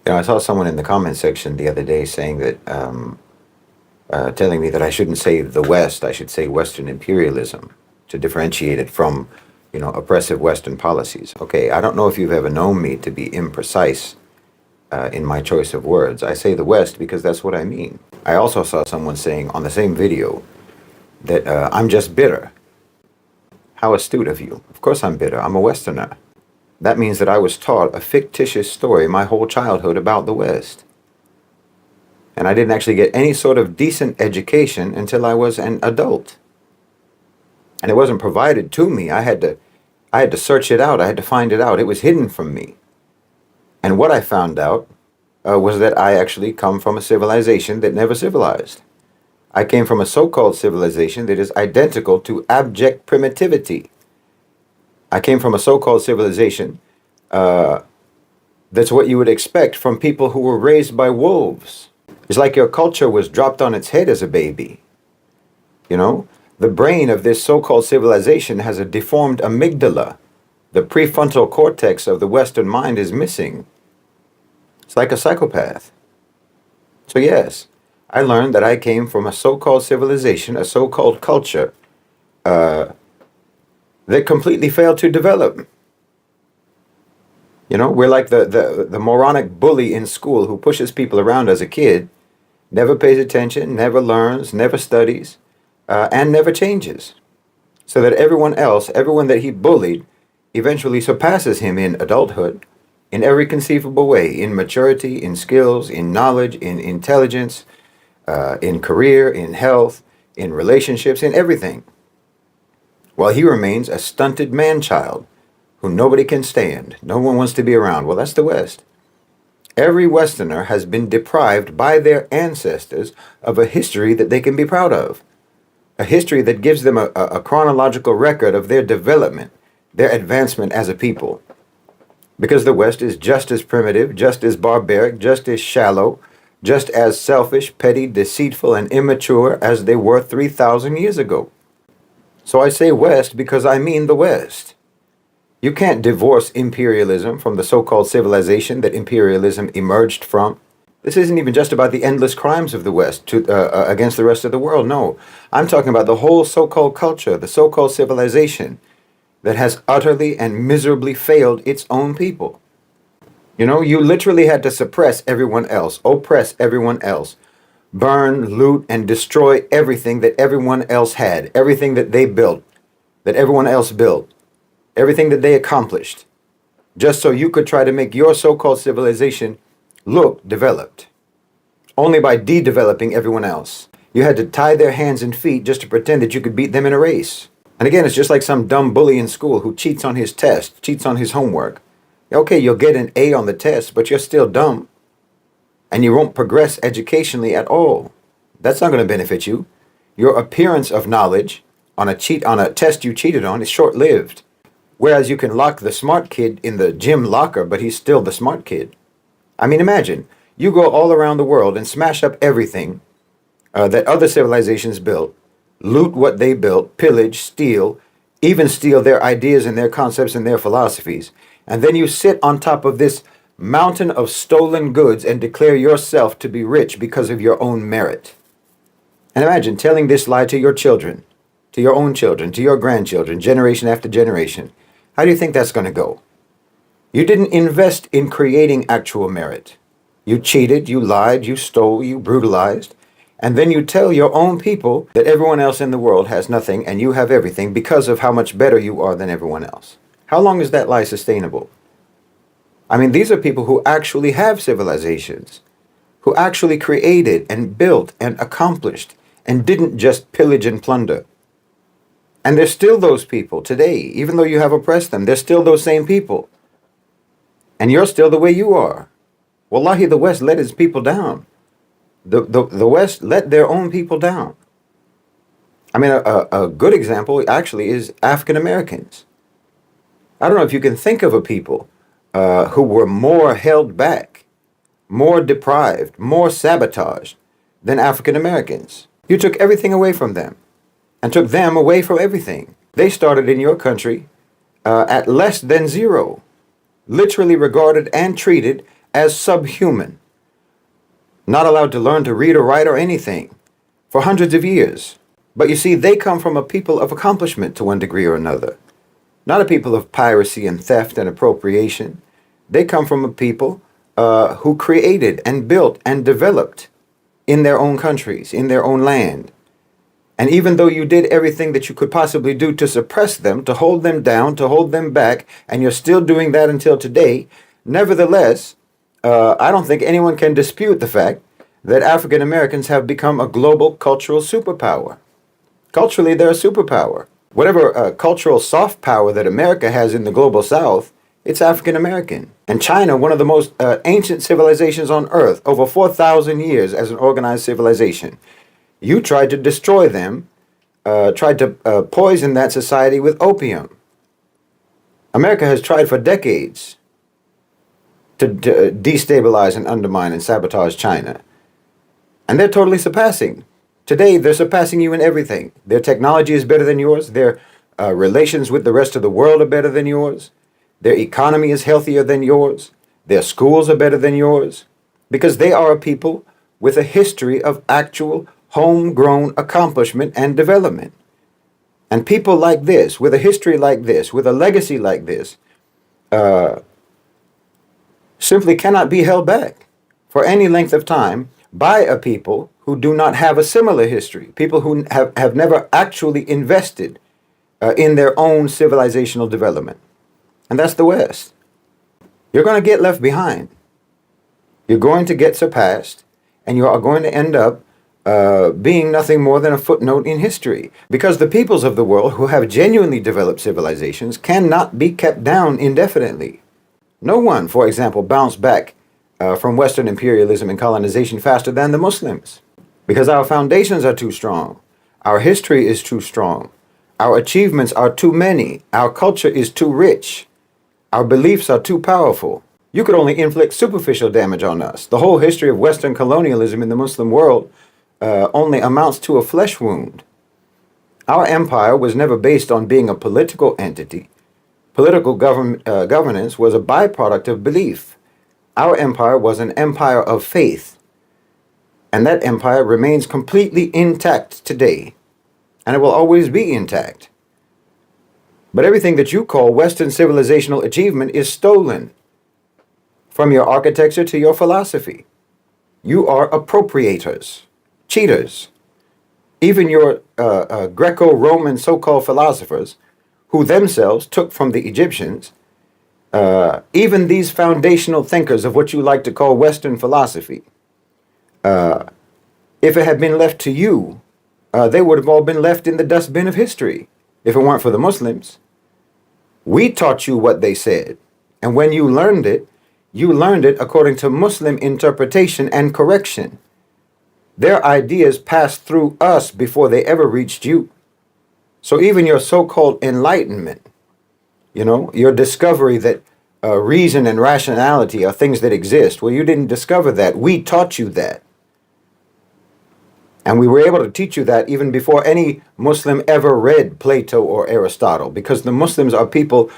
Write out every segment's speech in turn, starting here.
I saw someone in the comment section the other day saying that, telling me that I shouldn't say the West, I should say Western imperialism to differentiate it from, oppressive Western policies. Okay, I don't know if you've ever known me to be imprecise in my choice of words. I say the West because that's what I mean. I also saw someone saying on the same video that I'm just bitter. How astute of you. Of course I'm bitter. I'm a Westerner. That means that I was taught a fictitious story my whole childhood about the West. And I didn't actually get any sort of decent education until I was an adult. And it wasn't provided to me. I had to search it out. I had to find it out. It was hidden from me. And what I found out was that I actually come from a civilization that never civilized. I came from a so-called civilization that is identical to abject primitivity. I came from a so-called civilization that's what you would expect from people who were raised by wolves. It's like your culture was dropped on its head as a baby. The brain of this so-called civilization has a deformed amygdala. The prefrontal cortex of the Western mind is missing. It's like a psychopath. So yes, I learned that I came from a so-called civilization, a so-called culture, that completely failed to develop. We're like the moronic bully in school who pushes people around as a kid, never pays attention, never learns, never studies, and never changes. So that everyone that he bullied, eventually surpasses him in adulthood, in every conceivable way, in maturity, in skills, in knowledge, in intelligence, in career, in health, in relationships, in everything. While he remains a stunted man-child who nobody can stand, no one wants to be around. Well, that's the West. Every Westerner has been deprived by their ancestors of a history that they can be proud of. A history that gives them a chronological record of their development, their advancement as a people. Because the West is just as primitive, just as barbaric, just as shallow, just as selfish, petty, deceitful, and immature as they were 3,000 years ago. So I say West because I mean the West. You can't divorce imperialism from the so-called civilization that imperialism emerged from. This isn't even just about the endless crimes of the West against the rest of the world. No, I'm talking about the whole so-called culture, the so-called civilization that has utterly and miserably failed its own people. You literally had to suppress everyone else, oppress everyone else, burn, loot, and destroy everything that everyone else had, everything that they built, that everyone else built, everything that they accomplished, just so you could try to make your so-called civilization look developed, only by de-developing everyone else. You had to tie their hands and feet just to pretend that you could beat them in a race. And again, it's just like some dumb bully in school who cheats on his test, cheats on his homework. Okay, you'll get an A on the test, but you're still dumb. And you won't progress educationally at all. That's not going to benefit you. Your appearance of knowledge on a test you cheated on is short-lived. Whereas you can lock the smart kid in the gym locker, but he's still the smart kid. I mean, imagine, you go all around the world and smash up everything that other civilizations built, loot what they built, pillage, steal, even steal their ideas and their concepts and their philosophies. And then you sit on top of this mountain of stolen goods and declare yourself to be rich because of your own merit. And imagine telling this lie to your children, to your own children, to your grandchildren, generation after generation. How do you think that's going to go? You didn't invest in creating actual merit. You cheated, you lied, you stole, you brutalized. And then you tell your own people that everyone else in the world has nothing and you have everything because of how much better you are than everyone else. How long is that lie sustainable? I mean, these are people who actually have civilizations, who actually created and built and accomplished and didn't just pillage and plunder. And there's still those people today, even though you have oppressed them, they're still those same people. And you're still the way you are. Wallahi, the West let its people down. The West let their own people down. I mean, a good example actually is African Americans. I don't know if you can think of a people who were more held back, more deprived, more sabotaged than African Americans. You took everything away from them and took them away from everything. They started in your country at less than zero, literally regarded and treated as subhuman, not allowed to learn to read or write or anything for hundreds of years. But you see, they come from a people of accomplishment to one degree or another, not a people of piracy and theft and appropriation. They come from a people who created and built and developed in their own countries, in their own land. And even though you did everything that you could possibly do to suppress them, to hold them down, to hold them back, and you're still doing that until today, nevertheless, I don't think anyone can dispute the fact that African Americans have become a global cultural superpower. Culturally, they're a superpower. Whatever cultural soft power that America has in the global South, it's African American. And China, one of the most ancient civilizations on earth, over 4,000 years as an organized civilization. You tried to destroy them, tried to poison that society with opium. America has tried for decades to destabilize and undermine and sabotage China. And they're totally surpassing. Today, they're surpassing you in everything. Their technology is better than yours. Their relations with the rest of the world are better than yours. Their economy is healthier than yours. Their schools are better than yours. Because they are a people with a history of actual homegrown accomplishment and development. And people like this, with a history like this, with a legacy like this, simply cannot be held back for any length of time by a people who do not have a similar history, people who have never actually invested in their own civilizational development. And that's the West. You're going to get left behind. You're going to get surpassed, and you are going to end up being nothing more than a footnote in history. Because the peoples of the world who have genuinely developed civilizations cannot be kept down indefinitely. No one, for example, bounced back from Western imperialism and colonization faster than the Muslims. Because our foundations are too strong. Our history is too strong. Our achievements are too many. Our culture is too rich. Our beliefs are too powerful. You could only inflict superficial damage on us. The whole history of Western colonialism in the Muslim world only amounts to a flesh wound. Our empire was never based on being a political entity. Political governance was a byproduct of belief. Our empire was an empire of faith. And that empire remains completely intact today. And it will always be intact. But everything that you call Western civilizational achievement is stolen. From your architecture to your philosophy. You are appropriators, cheaters. Even your Greco-Roman so-called philosophers, who themselves took from the Egyptians, even these foundational thinkers of what you like to call Western philosophy, if it had been left to you, they would have all been left in the dustbin of history, if it weren't for the Muslims. We taught you what they said, and when you learned it according to Muslim interpretation and correction. Their ideas passed through us before they ever reached you. So even your so-called enlightenment, your discovery that reason and rationality are things that exist, well, you didn't discover that. We taught you that. And we were able to teach you that even before any Muslim ever read Plato or Aristotle, because the Muslims are people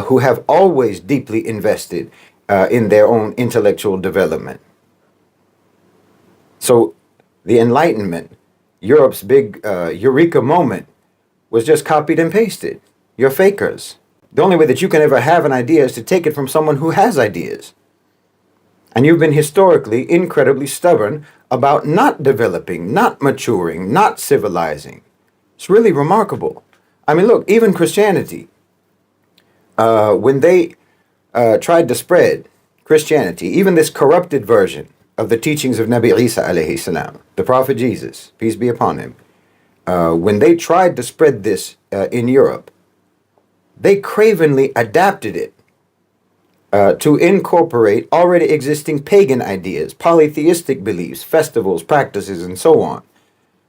who have always deeply invested in their own intellectual development. So the Enlightenment, Europe's big eureka moment, was just copied and pasted. You're fakers. The only way that you can ever have an idea is to take it from someone who has ideas. And you've been historically incredibly stubborn about not developing, not maturing, not civilizing. It's really remarkable. I mean, look, even Christianity, when they tried to spread Christianity, even this corrupted version of the teachings of Nabi Isa alayhi salam, the Prophet Jesus, peace be upon him, when they tried to spread this in Europe, they cravenly adapted it to incorporate already existing pagan ideas, polytheistic beliefs, festivals, practices, and so on,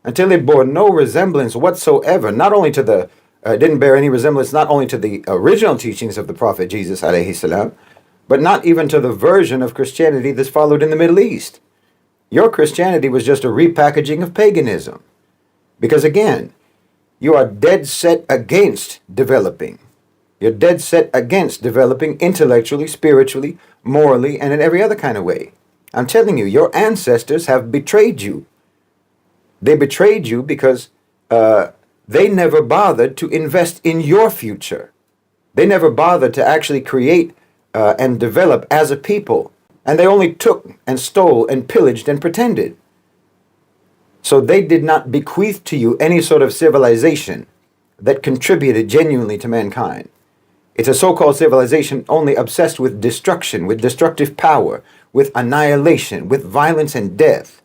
until it bore no resemblance whatsoever, not only to the, didn't bear any resemblance not only to the original teachings of the Prophet Jesus alayhi salam, but not even to the version of Christianity that's followed in the Middle East. Your Christianity was just a repackaging of paganism. Because again, you are dead set against developing. You're dead set against developing intellectually, spiritually, morally, and in every other kind of way. I'm telling you, your ancestors have betrayed you. They betrayed you because they never bothered to invest in your future. They never bothered to actually create and develop as a people. And they only took and stole and pillaged and pretended. So they did not bequeath to you any sort of civilization that contributed genuinely to mankind. It's a so-called civilization only obsessed with destruction, with destructive power, with annihilation, with violence and death.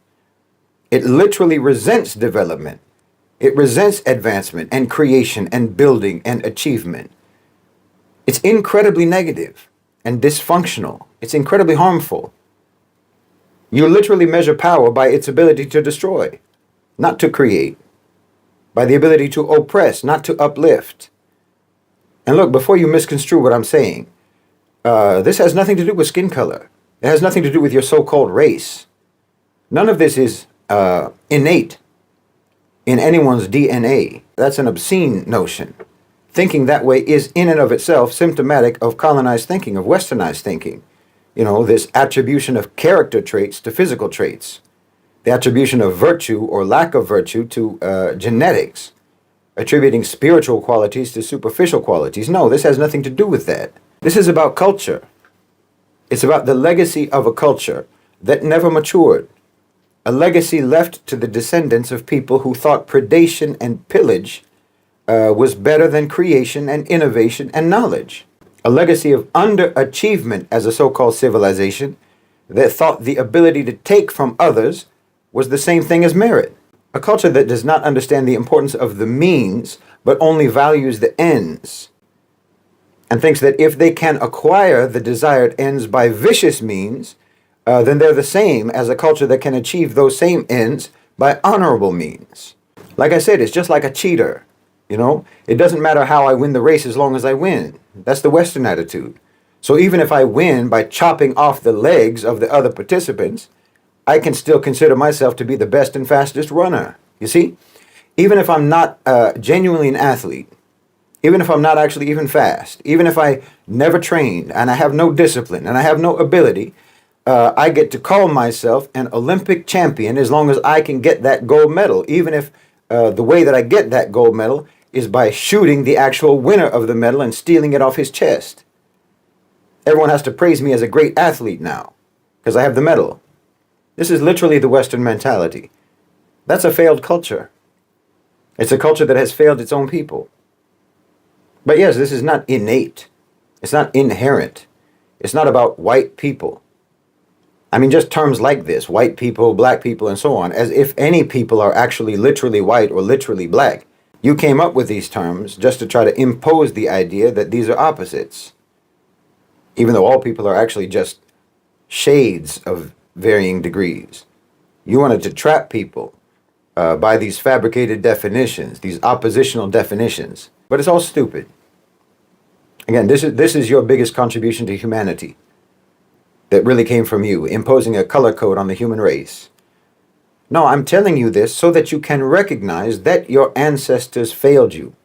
It literally resents development. It resents advancement and creation and building and achievement. It's incredibly negative and dysfunctional. It's incredibly harmful. You literally measure power by its ability to destroy, not to create, by the ability to oppress, not to uplift. And look, before you misconstrue what I'm saying, this has nothing to do with skin color. It has nothing to do with your so-called race. None of this is innate in anyone's DNA. That's an obscene notion. Thinking that way is in and of itself symptomatic of colonized thinking, of westernized thinking. You know, this attribution of character traits to physical traits. The attribution of virtue or lack of virtue to genetics. Attributing spiritual qualities to superficial qualities. No, this has nothing to do with that. This is about culture. It's about the legacy of a culture that never matured. A legacy left to the descendants of people who thought predation and pillage was better than creation and innovation and knowledge. A legacy of underachievement as a so-called civilization that thought the ability to take from others was the same thing as merit. A culture that does not understand the importance of the means, but only values the ends, and thinks that if they can acquire the desired ends by vicious means, then they're the same as a culture that can achieve those same ends by honorable means. Like I said, it's just like a cheater. You know, it doesn't matter how I win the race as long as I win. That's the Western attitude. So even if I win by chopping off the legs of the other participants, I can still consider myself to be the best and fastest runner. You see, even if I'm not genuinely an athlete, even if I'm not actually even fast, even if I never trained and I have no discipline and I have no ability, I get to call myself an Olympic champion as long as I can get that gold medal, even if the way that I get that gold medal is by shooting the actual winner of the medal and stealing it off his chest. Everyone has to praise me as a great athlete now because I have the medal. This is literally the Western mentality. That's a failed culture. It's a culture that has failed its own people. But yes, this is not innate. It's not inherent. It's not about white people. I mean, just terms like this, white people, black people, and so on, as if any people are actually literally white or literally black. You came up with these terms just to try to impose the idea that these are opposites, even though all people are actually just shades of varying degrees. You wanted to trap people by these fabricated definitions, these oppositional definitions. But it's all stupid. Again, this is your biggest contribution to humanity that really came from you, imposing a color code on the human race. No, I'm telling you this so that you can recognize that your ancestors failed you.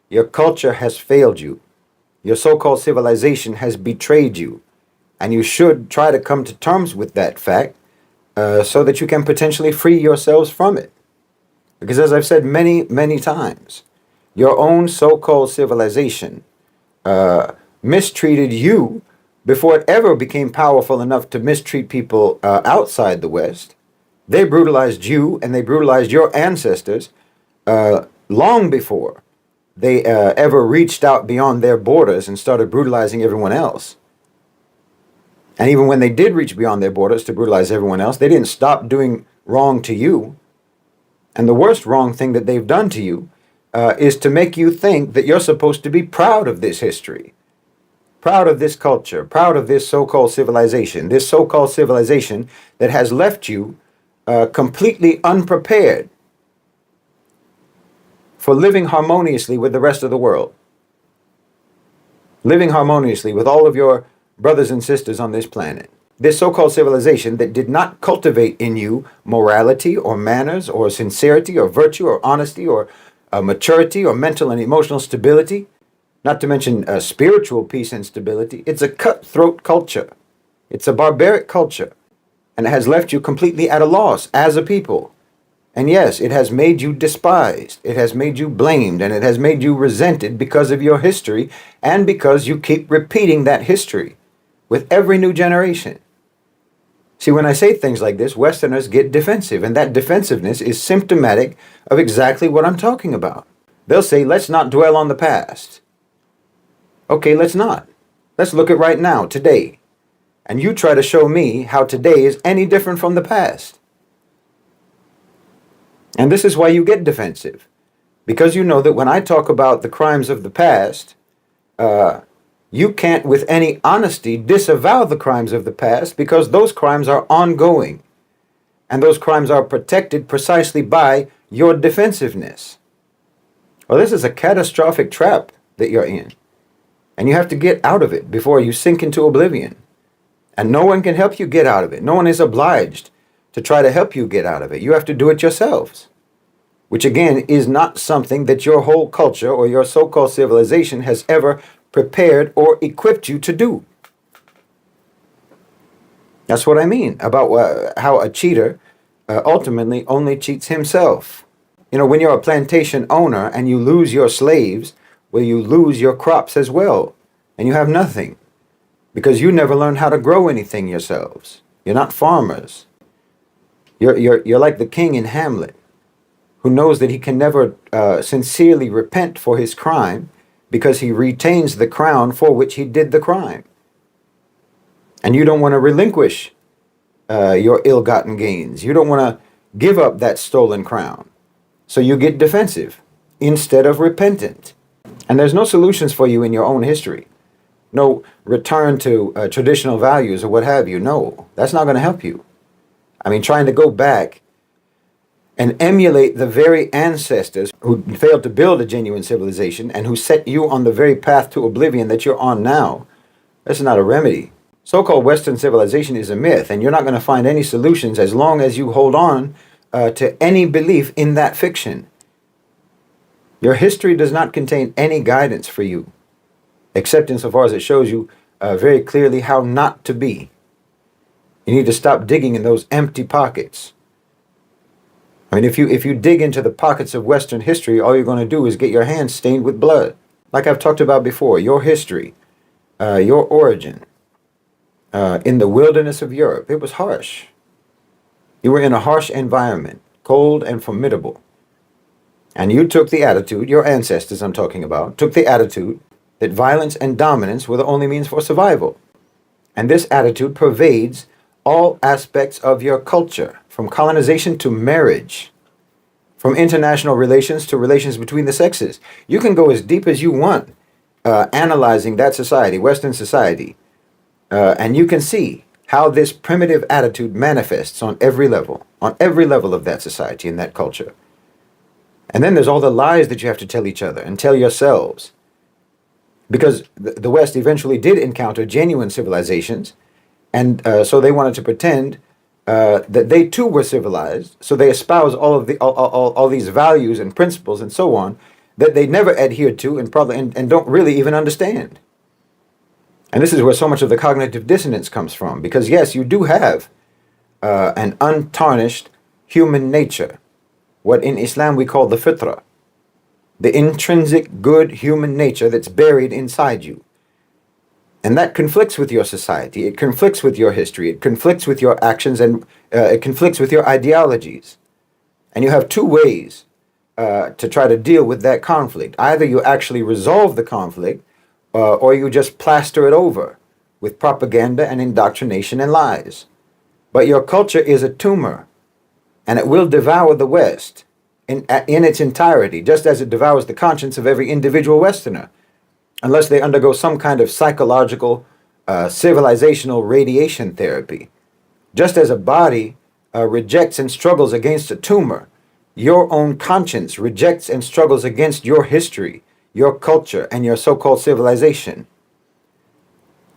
Your culture has failed you. Your so-called civilization has betrayed you. And you should try to come to terms with that fact so that you can potentially free yourselves from it. Because as I've said many, many times, your own so-called civilization mistreated you before it ever became powerful enough to mistreat people outside the West. They brutalized you and they brutalized your ancestors long before they ever reached out beyond their borders and started brutalizing everyone else. And even when they did reach beyond their borders to brutalize everyone else, they didn't stop doing wrong to you. And the worst wrong thing that they've done to you is to make you think that you're supposed to be proud of this history, proud of this culture, proud of this so-called civilization that has left you completely unprepared for living harmoniously with the rest of the world, living harmoniously with all of your brothers and sisters on this planet. This so-called civilization that did not cultivate in you morality or manners or sincerity or virtue or honesty or maturity or mental and emotional stability, not to mention spiritual peace and stability. It's a cutthroat culture. It's a barbaric culture, and it has left you completely at a loss as a people. And yes, it has made you despised, it has made you blamed, and it has made you resented because of your history and because you keep repeating that history with every new generation. See, when I say things like this, Westerners get defensive, and that defensiveness is symptomatic of exactly what I'm talking about. They'll say, let's not dwell on the past. Okay, let's not. Let's look at right now, today. And you try to show me how today is any different from the past. And this is why you get defensive. Because you know that when I talk about the crimes of the past, you can't with any honesty disavow the crimes of the past because those crimes are ongoing. And those crimes are protected precisely by your defensiveness. Well, this is a catastrophic trap that you're in. And you have to get out of it before you sink into oblivion. And no one can help you get out of it. No one is obliged to try to help you get out of it. You have to do it yourselves. Which again is not something that your whole culture or your so-called civilization has ever prepared or equipped you to do. That's what I mean about how a cheater ultimately only cheats himself. You know, when you're a plantation owner and you lose your slaves, well, you lose your crops as well, and you have nothing because you never learned how to grow anything yourselves. You're not farmers. You're like the king in Hamlet, who knows that he can never sincerely repent for his crime because he retains the crown for which he did the crime. And you don't want to relinquish your ill-gotten gains. You don't want to give up that stolen crown. So you get defensive instead of repentant. And there's no solutions for you in your own history. No return to traditional values or what have you. No, that's not going to help you. I mean, trying to go back and emulate the very ancestors who failed to build a genuine civilization and who set you on the very path to oblivion that you're on now, that's not a remedy. So-called Western civilization is a myth, and you're not going to find any solutions as long as you hold on to any belief in that fiction. Your history does not contain any guidance for you, except insofar as it shows you very clearly how not to be. You need to stop digging in those empty pockets. I mean, if you dig into the pockets of Western history, all you're going to do is get your hands stained with blood. Like I've talked about before, your history, your origin, in the wilderness of Europe, it was harsh. You were in a harsh environment, cold and formidable. And you took the attitude, your ancestors I'm talking about, took the attitude that violence and dominance were the only means for survival. And this attitude pervades all aspects of your culture, from colonization to marriage, from international relations to relations between the sexes. You can go as deep as you want analyzing that society, Western society, and you can see how this primitive attitude manifests on every level of that society and that culture. And then there's all the lies that you have to tell each other and tell yourselves. Because the West eventually did encounter genuine civilizations, and so they wanted to pretend that they too were civilized. So they espouse all these values and principles and so on that they never adhered to and probably and don't really even understand. And this is where so much of the cognitive dissonance comes from. Because yes, you do have an untarnished human nature, what in Islam we call the fitrah, the intrinsic good human nature that's buried inside you. And that conflicts with your society, it conflicts with your history, it conflicts with your actions, and it conflicts with your ideologies. And you have two ways to try to deal with that conflict. Either you actually resolve the conflict, or you just plaster it over with propaganda and indoctrination and lies. But your culture is a tumor, and it will devour the West in its entirety, just as it devours the conscience of every individual Westerner, unless they undergo some kind of psychological, civilizational radiation therapy. Just as a body rejects and struggles against a tumor, your own conscience rejects and struggles against your history, your culture, and your so-called civilization.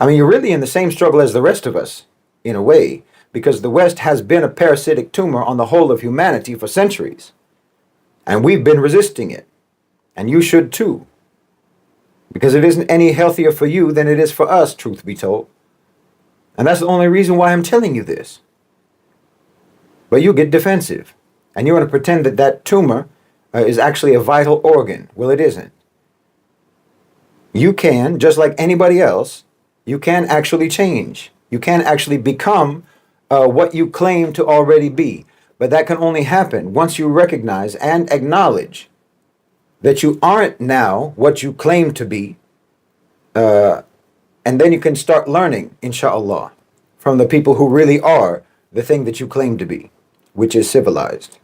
I mean, you're really in the same struggle as the rest of us, in a way, because the West has been a parasitic tumor on the whole of humanity for centuries. And we've been resisting it. And you should too. Because it isn't any healthier for you than it is for us, truth be told. And that's the only reason why I'm telling you this. But you get defensive. And you want to pretend that that tumor is actually a vital organ. Well, it isn't. You can, just like anybody else, you can actually change. You can actually become what you claim to already be. But that can only happen once you recognize and acknowledge that you aren't now what you claim to be. And then you can start learning, inshallah, from the people who really are the thing that you claim to be, which is civilized.